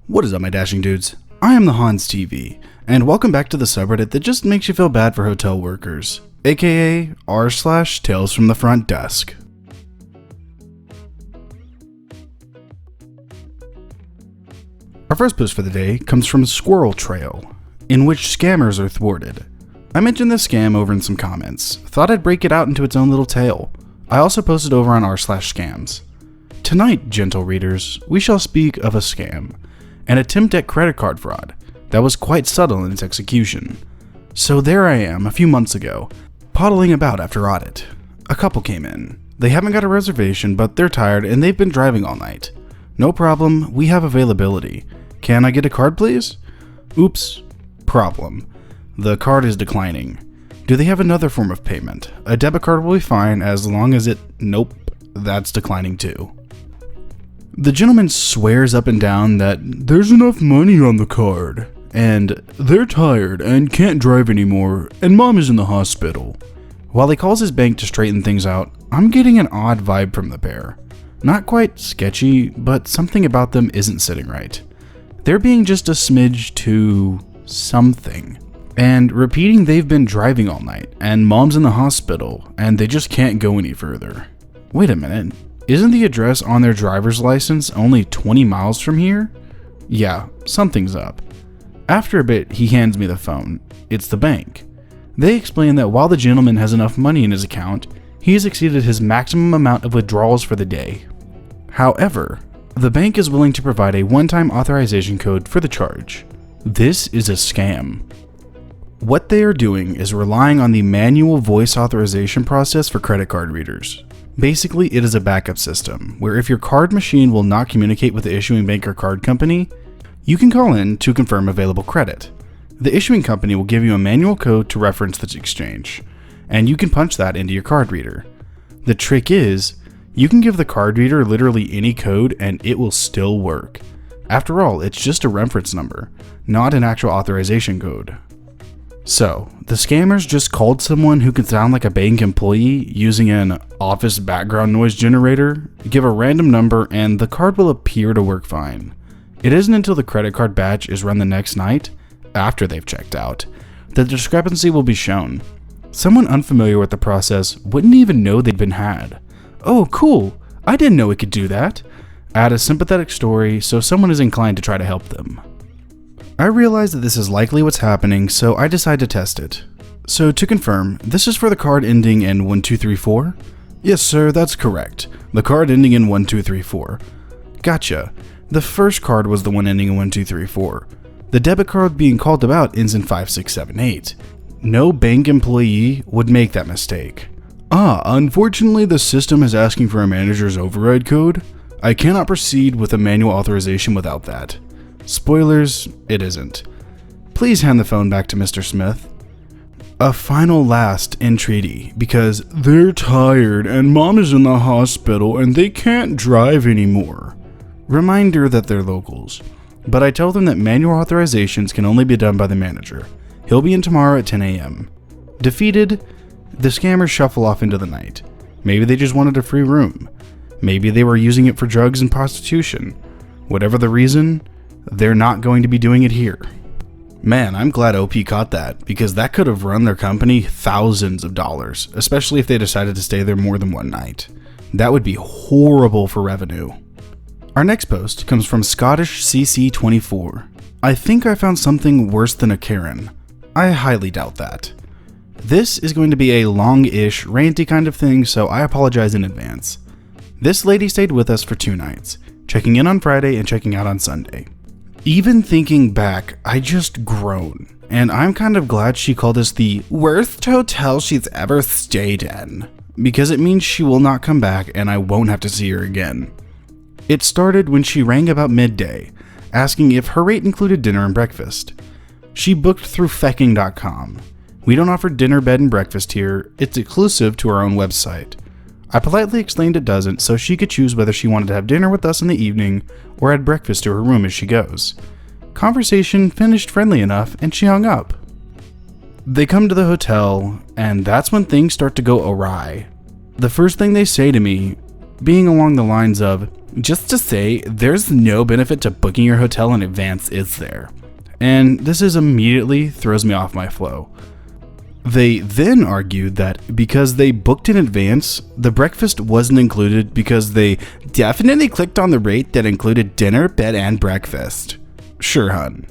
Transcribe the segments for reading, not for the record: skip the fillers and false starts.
What is up, my dashing dudes? I am the Hans TV, and welcome back to the subreddit that just makes you feel bad for hotel workers, aka r/TalesFromTheFrontDesk. Our first post for the day comes from Squirrel Trail, in which scammers are thwarted. I mentioned this scam over in some comments, thought I'd break it out into its own little tale. I also posted over on r/scams. Tonight, gentle readers, we shall speak of a scam, an attempt at credit card fraud that was quite subtle in its execution. So there I am, a few months ago, pottling about after audit. A couple came in. They haven't got a reservation, but they're tired and they've been driving all night. No problem, we have availability. Can I get a card, please? Oops. Problem. The card is declining. Do they have another form of payment? A debit card will be fine as long as it... Nope, that's declining too. The gentleman swears up and down that there's enough money on the card, and they're tired and can't drive anymore, and mom is in the hospital. While he calls his bank to straighten things out, I'm getting an odd vibe from the pair. Not quite sketchy, but something about them isn't sitting right. They're being just a smidge too... something. And repeating they've been driving all night, and mom's in the hospital, and they just can't go any further. Wait a minute, isn't the address on their driver's license only 20 miles from here? Yeah, something's up. After a bit, he hands me the phone. It's the bank. They explain that while the gentleman has enough money in his account, he has exceeded his maximum amount of withdrawals for the day. However, the bank is willing to provide a one-time authorization code for the charge. This is a scam. What they are doing is relying on the manual voice authorization process for credit card readers. Basically, it is a backup system, where if your card machine will not communicate with the issuing bank or card company, you can call in to confirm available credit. The issuing company will give you a manual code to reference the exchange, and you can punch that into your card reader. The trick is, you can give the card reader literally any code and it will still work. After all, it's just a reference number, not an actual authorization code. So, the scammers just called someone who could sound like a bank employee using an office background noise generator, give a random number, and the card will appear to work fine. It isn't until the credit card batch is run the next night, after they've checked out, that the discrepancy will be shown. Someone unfamiliar with the process wouldn't even know they'd been had. Oh, cool! I didn't know it could do that! Add a sympathetic story so someone is inclined to try to help them. I realize that this is likely what's happening, so I decide to test it. So to confirm, this is for the card ending in 1234? Yes sir, that's correct. The card ending in 1234. Gotcha. The first card was the one ending in 1234. The debit card being called about ends in 5678. No bank employee would make that mistake. Unfortunately the system is asking for a manager's override code. I cannot proceed with a manual authorization without that. Spoilers, it isn't. Please hand the phone back to Mr. Smith. A final last entreaty, because they're tired and mom is in the hospital and they can't drive anymore. Reminder that they're locals, but I tell them that manual authorizations can only be done by the manager. He'll be in tomorrow at 10 a.m. Defeated, the scammers shuffle off into the night. Maybe they just wanted a free room. Maybe they were using it for drugs and prostitution. Whatever the reason, they're not going to be doing it here. Man, I'm glad OP caught that, because that could have run their company thousands of dollars, especially if they decided to stay there more than one night. That would be horrible for revenue. Our next post comes from Scottish CC24. I think I found something worse than a Karen. I highly doubt that. This is going to be a long-ish, ranty kind of thing, so I apologize in advance. This lady stayed with us for 2 nights, checking in on Friday and checking out on Sunday. Even thinking back, I just groan, and I'm kind of glad she called us the worst hotel she's ever stayed in, because it means she will not come back and I won't have to see her again. It started when she rang about midday, asking if her rate included dinner and breakfast. She booked through fecking.com. We don't offer dinner, bed, and breakfast here, it's exclusive to our own website. I politely explained it doesn't, so she could choose whether she wanted to have dinner with us in the evening or add breakfast to her room as she goes. Conversation finished friendly enough and she hung up. They come to the hotel, and that's when things start to go awry. The first thing they say to me, being along the lines of, Just to say, there's no benefit to booking your hotel in advance, is there? And this immediately throws me off my flow. They then argued that because they booked in advance, the breakfast wasn't included because they definitely clicked on the rate that included dinner, bed, and breakfast. Sure, hun.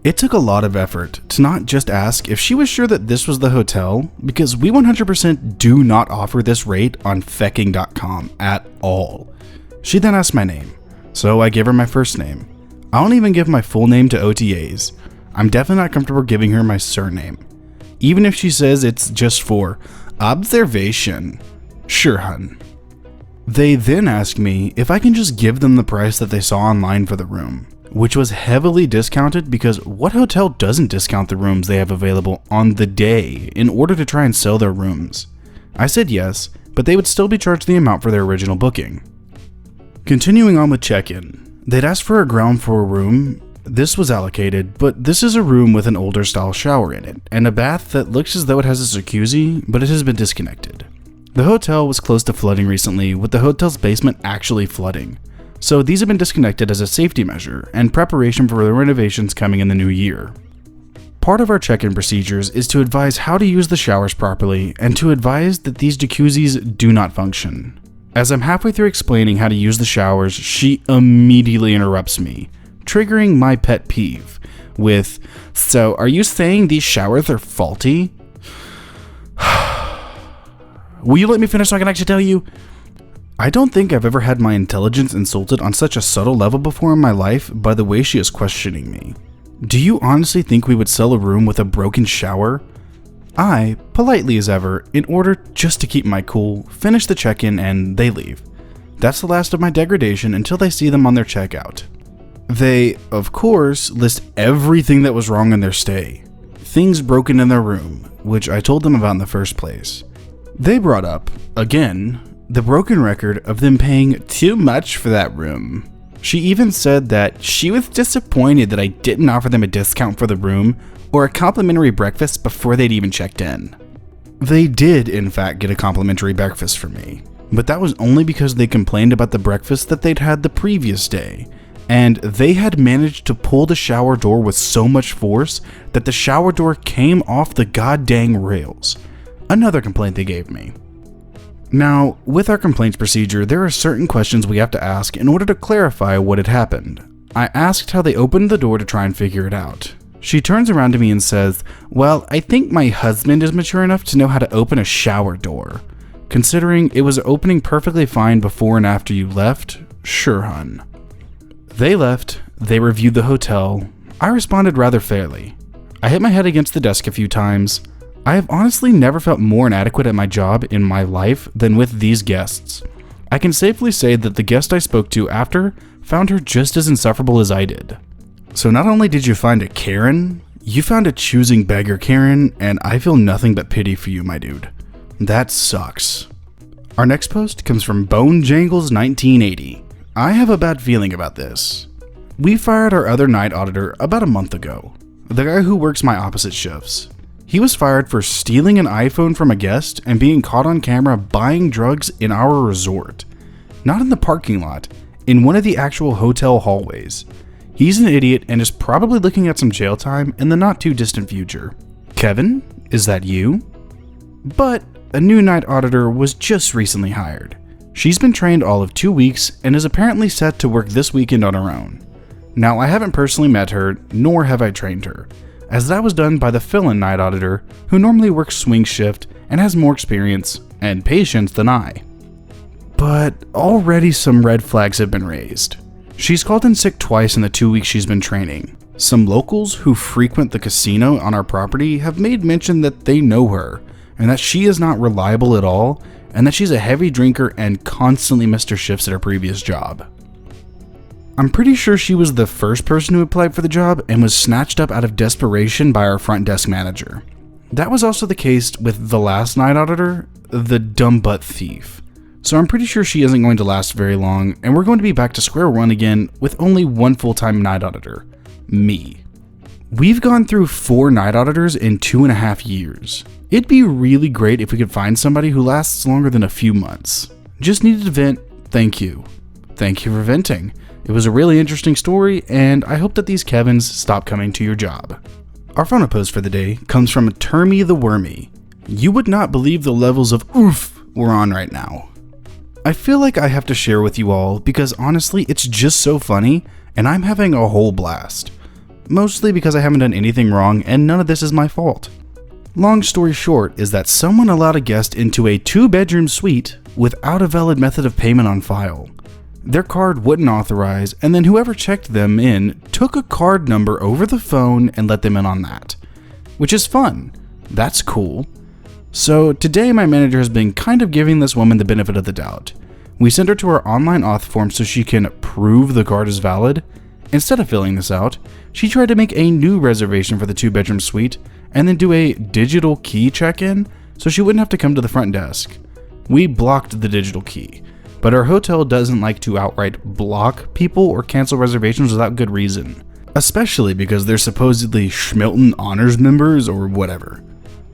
It took a lot of effort to not just ask if she was sure that this was the hotel, because we 100% do not offer this rate on fecking.com at all. She then asked my name, so I gave her my first name. I don't even give my full name to OTAs. I'm definitely not comfortable giving her my surname, even if she says it's just for observation. Sure, hun. They then asked me if I can just give them the price that they saw online for the room, which was heavily discounted because what hotel doesn't discount the rooms they have available on the day in order to try and sell their rooms? I said yes, but they would still be charged the amount for their original booking. Continuing on with check-in, they'd asked for a ground floor room. This was allocated, but this is a room with an older style shower in it, and a bath that looks as though it has a jacuzzi, but it has been disconnected. The hotel was close to flooding recently, with the hotel's basement actually flooding. So these have been disconnected as a safety measure and preparation for the renovations coming in the new year. Part of our check-in procedures is to advise how to use the showers properly and to advise that these jacuzzis do not function. As I'm halfway through explaining how to use the showers, she immediately interrupts me, triggering my pet peeve with, "So are you saying these showers are faulty?" Will you let me finish so I can actually tell you? I don't think I've ever had my intelligence insulted on such a subtle level before in my life by the way she is questioning me. Do you honestly think we would sell a room with a broken shower? I, politely as ever, in order just to keep my cool, finish the check-in and they leave. That's the last of my degradation until they see them on their checkout. They, of course, list everything that was wrong in their stay. Things broken in their room, which I told them about in the first place. They brought up, again, the broken record of them paying too much for that room. She even said that she was disappointed that I didn't offer them a discount for the room or a complimentary breakfast before they'd even checked in. They did, in fact, get a complimentary breakfast from me, but that was only because they complained about the breakfast that they'd had the previous day, and they had managed to pull the shower door with so much force that the shower door came off the goddamn rails. Another complaint they gave me. Now, with our complaints procedure, there are certain questions we have to ask in order to clarify what had happened. I asked how they opened the door to try and figure it out. She turns around to me and says, "Well, I think my husband is mature enough to know how to open a shower door. Considering it was opening perfectly fine before and after you left, sure, hun." They left, they reviewed the hotel. I responded rather fairly. I hit my head against the desk a few times. I have honestly never felt more inadequate at my job in my life than with these guests. I can safely say that the guest I spoke to after found her just as insufferable as I did. So not only did you find a Karen, you found a choosing beggar Karen, and I feel nothing but pity for you, my dude. That sucks. Our next post comes from Bone Jangles 1980. I have a bad feeling about this. We fired our other night auditor about a month ago, the guy who works my opposite shifts. He was fired for stealing an iPhone from a guest and being caught on camera buying drugs in our resort. Not in the parking lot, in one of the actual hotel hallways. He's an idiot and is probably looking at some jail time in the not too distant future. Kevin, is that you? But a new night auditor was just recently hired. She's been trained all of 2 weeks and is apparently set to work this weekend on her own. Now, I haven't personally met her, nor have I trained her, as that was done by the fill-in night auditor who normally works swing shift and has more experience and patience than I. But already some red flags have been raised. She's called in sick twice in the 2 weeks she's been training. Some locals who frequent the casino on our property have made mention that they know her, and that she is not reliable at all, and that she's a heavy drinker and constantly missed her shifts at her previous job. I'm pretty sure she was the first person who applied for the job and was snatched up out of desperation by our front desk manager. That was also the case with the last night auditor, the dumb butt thief. So I'm pretty sure she isn't going to last very long, and we're going to be back to square one again with only one full-time night auditor, me. We've gone through 4 night auditors in 2.5 years. It'd be really great if we could find somebody who lasts longer than a few months. Just needed to vent, thank you. thank you for venting. It was a really interesting story, and I hope that these Kevins stop coming to your job. Our phono post for the day comes from Termy the Wormy. You would not believe the levels of oof we're on right now. I feel like I have to share with you all because honestly, it's just so funny, and I'm having a whole blast. Mostly because I haven't done anything wrong, and none of this is my fault. Long story short is that someone allowed a guest into a 2-bedroom suite without a valid method of payment on file. Their card wouldn't authorize, and then whoever checked them in took a card number over the phone and let them in on that. Which is fun. That's cool. So today my manager has been kind of giving this woman the benefit of the doubt. We sent her to our online auth form so she can prove the card is valid. Instead of filling this out, she tried to make a new reservation for the 2-bedroom suite and then do a digital key check-in so she wouldn't have to come to the front desk. We blocked the digital key, but our hotel doesn't like to outright block people or cancel reservations without good reason, especially because they're supposedly Schmilton Honors members or whatever.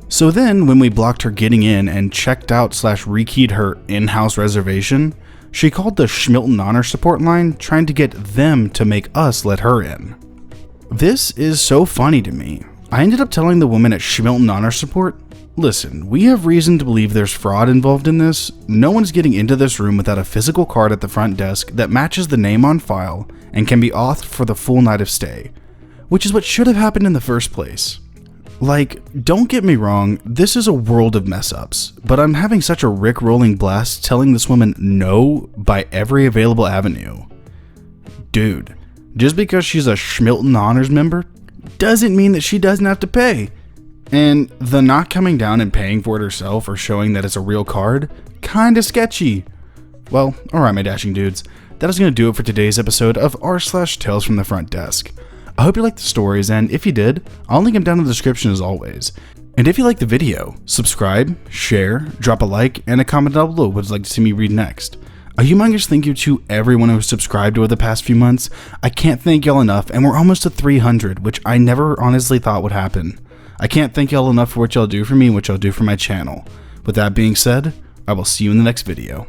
So then, when we blocked her getting in and checked out / rekeyed her in-house reservation, she called the Schmilton Honor support line trying to get them to make us let her in. This is so funny to me. I ended up telling the woman at Schmilton Honor support, listen, we have reason to believe there's fraud involved in this. No one's getting into this room without a physical card at the front desk that matches the name on file and can be authed for the full night of stay, which is what should have happened in the first place. Like, don't get me wrong, this is a world of mess ups, but I'm having such a rick-rolling blast telling this woman no by every available avenue. Dude, just because she's a Schmilton Honors member doesn't mean that she doesn't have to pay. And the not coming down and paying for it herself or showing that it's a real card, kinda sketchy. Well, alright my dashing dudes, that is going to do it for today's episode of r/Tales from the Front Desk. I hope you liked the stories, and if you did, I'll link them down in the description as always. And if you liked the video, subscribe, share, drop a like, and a comment down below what you'd like to see me read next. A humongous thank you to everyone who has subscribed over the past few months. I can't thank y'all enough, and we're almost to 300, which I never honestly thought would happen. I can't thank y'all enough for what y'all do for me and what y'all do for my channel. With that being said, I will see you in the next video.